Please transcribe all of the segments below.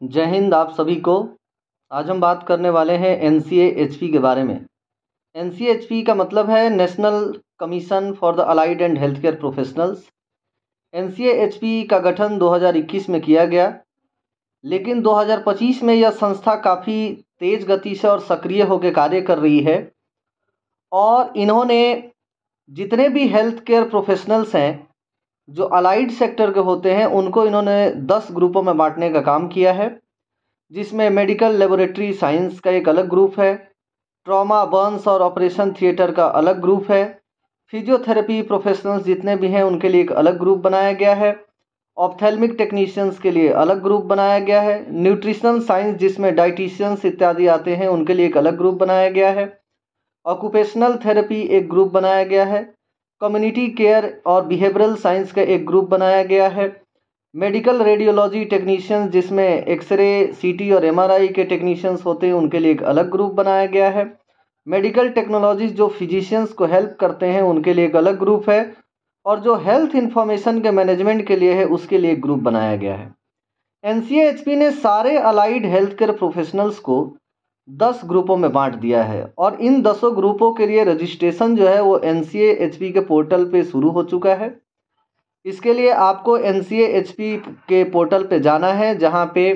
जय हिंद आप सभी को। आज हम बात करने वाले हैं NCAHP के बारे में। NCAHP का मतलब है national commission for the allied and health care professionals. NCAHP का गठन 2021 में किया गया, लेकिन 2025 में यह संस्था काफ़ी तेज गति से और सक्रिय होकर कार्य कर रही है और इन्होंने जितने भी हेल्थ केयर प्रोफेशनल्स हैं जो अलाइड सेक्टर के होते हैं उनको इन्होंने 10 ग्रुपों में बांटने का काम किया है, जिसमें मेडिकल लेबोरेटरी साइंस का एक अलग ग्रुप है, ट्रॉमा बर्न्स और ऑपरेशन थिएटर का अलग ग्रुप है, फिजियोथेरेपी प्रोफेशनल्स जितने भी हैं उनके लिए एक अलग ग्रुप बनाया गया है, ऑप्थेल्मिक टेक्नीशियंस के लिए अलग ग्रुप बनाया गया है, न्यूट्रिशनल साइंस जिसमें डाइटिशियंस इत्यादि आते हैं उनके लिए एक अलग ग्रुप बनाया गया है, ऑक्यूपेशनल थेरेपी एक ग्रुप बनाया गया है, कम्युनिटी केयर और बिहेवियरल साइंस का एक ग्रुप बनाया गया है, मेडिकल रेडियोलॉजी टेक्नीशियंस जिसमें एक्सरे सीटी और MRI के टेक्नीशियंस होते हैं उनके लिए एक अलग ग्रुप बनाया गया है, मेडिकल टेक्नोलॉजीज जो फिजिशियंस को हेल्प करते हैं उनके लिए एक अलग ग्रुप है, और जो हेल्थ इंफॉर्मेशन के मैनेजमेंट के लिए है उसके लिए एक ग्रुप बनाया गया है। NCAHP ने सारे अलाइड हेल्थ केयर प्रोफेशनल्स को 10 ग्रुपों में बांट दिया है और इन 10 ग्रुपों के लिए रजिस्ट्रेशन जो है वो NCAHP के पोर्टल पे शुरू हो चुका है। इसके लिए आपको NCAHP के पोर्टल पे जाना है, जहां पे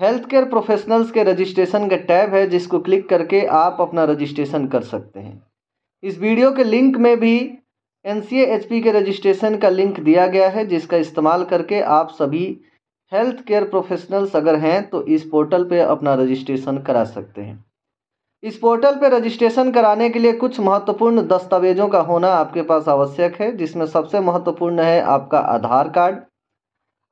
हेल्थ केयर प्रोफेशनल्स के रजिस्ट्रेशन का टैब है, जिसको क्लिक करके आप अपना रजिस्ट्रेशन कर सकते हैं। इस वीडियो के लिंक में भी NCAHP के रजिस्ट्रेशन का लिंक दिया गया है, जिसका इस्तेमाल करके आप सभी हेल्थ केयर प्रोफेशनल्स अगर हैं तो इस पोर्टल पे अपना रजिस्ट्रेशन करा सकते हैं। इस पोर्टल पे रजिस्ट्रेशन कराने के लिए कुछ महत्वपूर्ण दस्तावेजों का होना आपके पास आवश्यक है, जिसमें सबसे महत्वपूर्ण है आपका आधार कार्ड।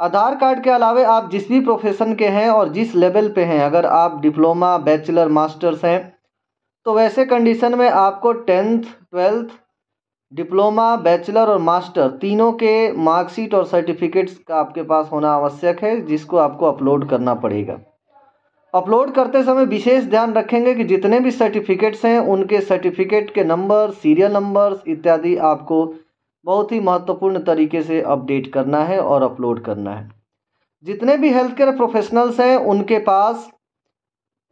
आधार कार्ड के अलावा आप जिस भी प्रोफेशन के हैं और जिस लेवल पे हैं, अगर आप डिप्लोमा बैचलर मास्टर्स हैं तो वैसे कंडीशन में आपको 10th 12th डिप्लोमा बैचलर और मास्टर तीनों के मार्कशीट और सर्टिफिकेट्स का आपके पास होना आवश्यक है, जिसको आपको अपलोड करना पड़ेगा। अपलोड करते समय विशेष ध्यान रखेंगे कि जितने भी सर्टिफिकेट्स हैं उनके सर्टिफिकेट के नंबर, सीरियल नंबर्स इत्यादि आपको बहुत ही महत्वपूर्ण तरीके से अपडेट करना है और अपलोड करना है। जितने भी हेल्थ केयर प्रोफेशनल्स हैं उनके पास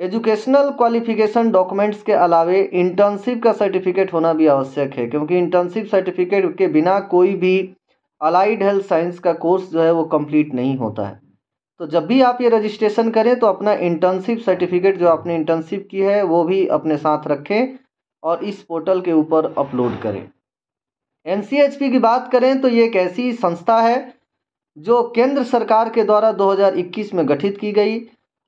एजुकेशनल क्वालिफिकेशन डॉक्यूमेंट्स के अलावे इंटर्नशिप का सर्टिफिकेट होना भी आवश्यक है, क्योंकि इंटर्नशिप सर्टिफिकेट के बिना कोई भी अलाइड हेल्थ साइंस का कोर्स जो है वो कंप्लीट नहीं होता है। तो जब भी आप ये रजिस्ट्रेशन करें तो अपना इंटर्नशिप सर्टिफिकेट जो आपने इंटर्नशिप की है वो भी अपने साथ रखें और इस पोर्टल के ऊपर अपलोड करें। NCAHP की बात करें तो ये एक ऐसी संस्था है जो केंद्र सरकार के द्वारा 2021 में गठित की गई,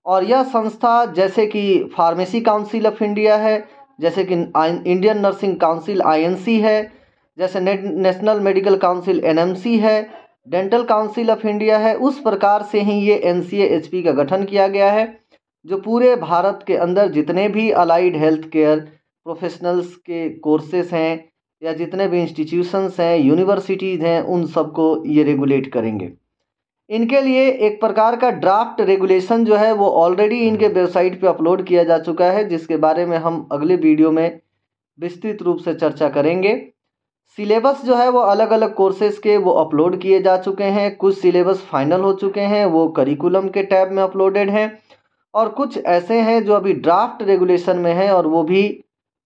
और यह संस्था जैसे कि फार्मेसी काउंसिल ऑफ इंडिया है, जैसे कि इंडियन नर्सिंग काउंसिल INC है, जैसे नेशनल मेडिकल काउंसिल NMC है, डेंटल काउंसिल ऑफ इंडिया है, उस प्रकार से ही ये NCAHP का गठन किया गया है, जो पूरे भारत के अंदर जितने भी अलाइड हेल्थ केयर प्रोफेशनल्स के कोर्सेस हैं या जितने भी इंस्टीट्यूशंस हैं, यूनिवर्सिटीज़ हैं, उन सबको ये रेगुलेट करेंगे। इनके लिए एक प्रकार का ड्राफ्ट रेगुलेशन जो है वो ऑलरेडी इनके वेबसाइट पे अपलोड किया जा चुका है, जिसके बारे में हम अगले वीडियो में विस्तृत रूप से चर्चा करेंगे। सिलेबस जो है वो अलग अलग कोर्सेज के वो अपलोड किए जा चुके हैं, कुछ सिलेबस फाइनल हो चुके हैं, वो करिकुलम के टैब में अपलोडेड हैं, और कुछ ऐसे हैं जो अभी ड्राफ्ट रेगुलेशन में हैं और वो भी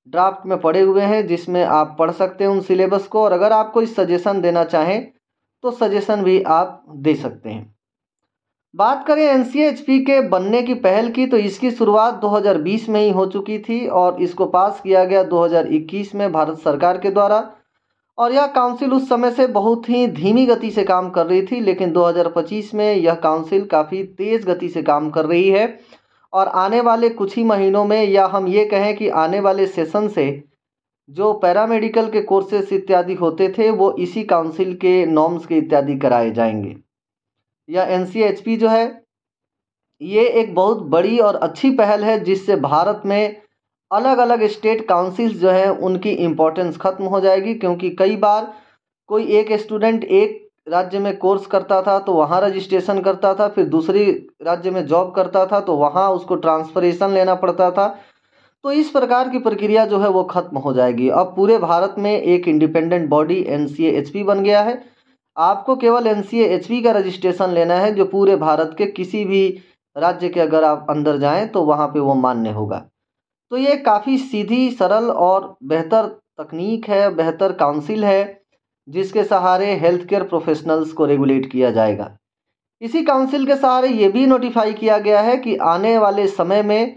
ड्राफ्ट में पड़े हुए हैं, जिसमें आप पढ़ सकते हैं उन सिलेबस को, और अगर आप कोई सजेशन देना चाहें तो सजेशन भी आप दे सकते हैं। बात करें NCAHP के बनने की पहल की तो इसकी शुरुआत 2020 में ही हो चुकी थी और इसको पास किया गया 2021 में भारत सरकार के द्वारा, और यह काउंसिल उस समय से बहुत ही धीमी गति से काम कर रही थी, लेकिन 2025 में यह काउंसिल काफ़ी तेज़ गति से काम कर रही है, और आने वाले कुछ ही महीनों में, या हम ये कहें कि आने वाले सेशन से जो पैरामेडिकल के कोर्सेस इत्यादि होते थे वो इसी काउंसिल के नॉर्म्स के इत्यादि कराए जाएंगे। यह NCAHP जो है ये एक बहुत बड़ी और अच्छी पहल है, जिससे भारत में अलग अलग स्टेट काउंसिल्स जो हैं उनकी इम्पोर्टेंस ख़त्म हो जाएगी, क्योंकि कई बार कोई एक स्टूडेंट एक राज्य में कोर्स करता था तो वहाँ रजिस्ट्रेशन करता था, फिर दूसरी राज्य में जॉब करता था तो वहाँ उसको ट्रांसफरेशन लेना पड़ता था। तो इस प्रकार की प्रक्रिया जो है वो ख़त्म हो जाएगी। अब पूरे भारत में एक इंडिपेंडेंट बॉडी NCAHP बन गया है। आपको केवल NCAHP का रजिस्ट्रेशन लेना है, जो पूरे भारत के किसी भी राज्य के अगर आप अंदर जाएं तो वहाँ पे वो मान्य होगा। तो ये काफ़ी सीधी, सरल और बेहतर तकनीक है, बेहतर काउंसिल है जिसके सहारे हेल्थ केयर प्रोफेशनल्स को रेगुलेट किया जाएगा। इसी काउंसिल के सहारे ये भी नोटिफाई किया गया है कि आने वाले समय में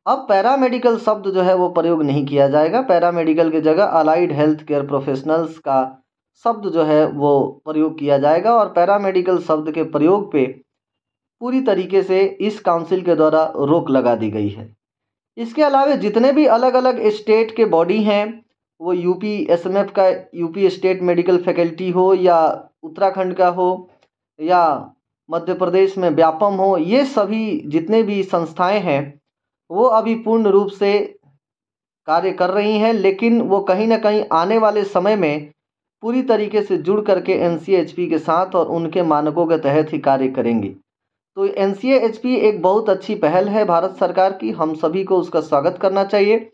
अब पैरामेडिकल शब्द जो है वो प्रयोग नहीं किया जाएगा। पैरामेडिकल की जगह अलाइड हेल्थ केयर प्रोफेशनल्स का शब्द जो है वो प्रयोग किया जाएगा और पैरामेडिकल शब्द के प्रयोग पे पूरी तरीके से इस काउंसिल के द्वारा रोक लगा दी गई है। इसके अलावा जितने भी अलग अलग स्टेट के बॉडी हैं, वो यूपी एसएमएफ का यूपी स्टेट मेडिकल फैकल्टी हो या उत्तराखंड का हो या मध्य प्रदेश में व्यापम हो, ये सभी जितने भी संस्थाएं हैं वो अभी पूर्ण रूप से कार्य कर रही हैं, लेकिन वो कहीं ना कहीं आने वाले समय में पूरी तरीके से जुड़ करके एनसीएचपी के साथ और उनके मानकों के तहत ही कार्य करेंगी। तो एनसीएचपी एक बहुत अच्छी पहल है भारत सरकार की, हम सभी को उसका स्वागत करना चाहिए।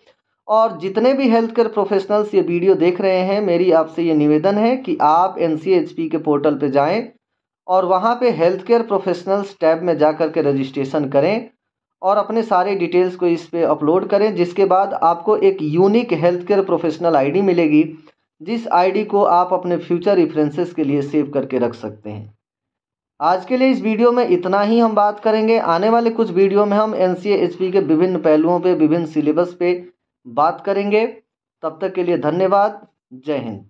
और जितने भी हेल्थ केयर प्रोफेशनल्स ये वीडियो देख रहे हैं, मेरी आपसे ये निवेदन है कि आप एनसीएचपी के पोर्टल पे जाएं और वहाँ पे हेल्थ केयर प्रोफेशनल्स टैब में जा कर के रजिस्ट्रेशन करें और अपने सारे डिटेल्स को इस पे अपलोड करें, जिसके बाद आपको एक unique health care professional ID मिलेगी, जिस आईडी को आप अपने फ्यूचर रेफरेंसेस के लिए सेव करके रख सकते हैं। आज के लिए इस वीडियो में इतना ही हम बात करेंगे। आने वाले कुछ वीडियो में हम एनसीएचपी के विभिन्न पहलुओं पे, विभिन्न सिलेबस पे बात करेंगे। तब तक के लिए धन्यवाद। जय हिंद।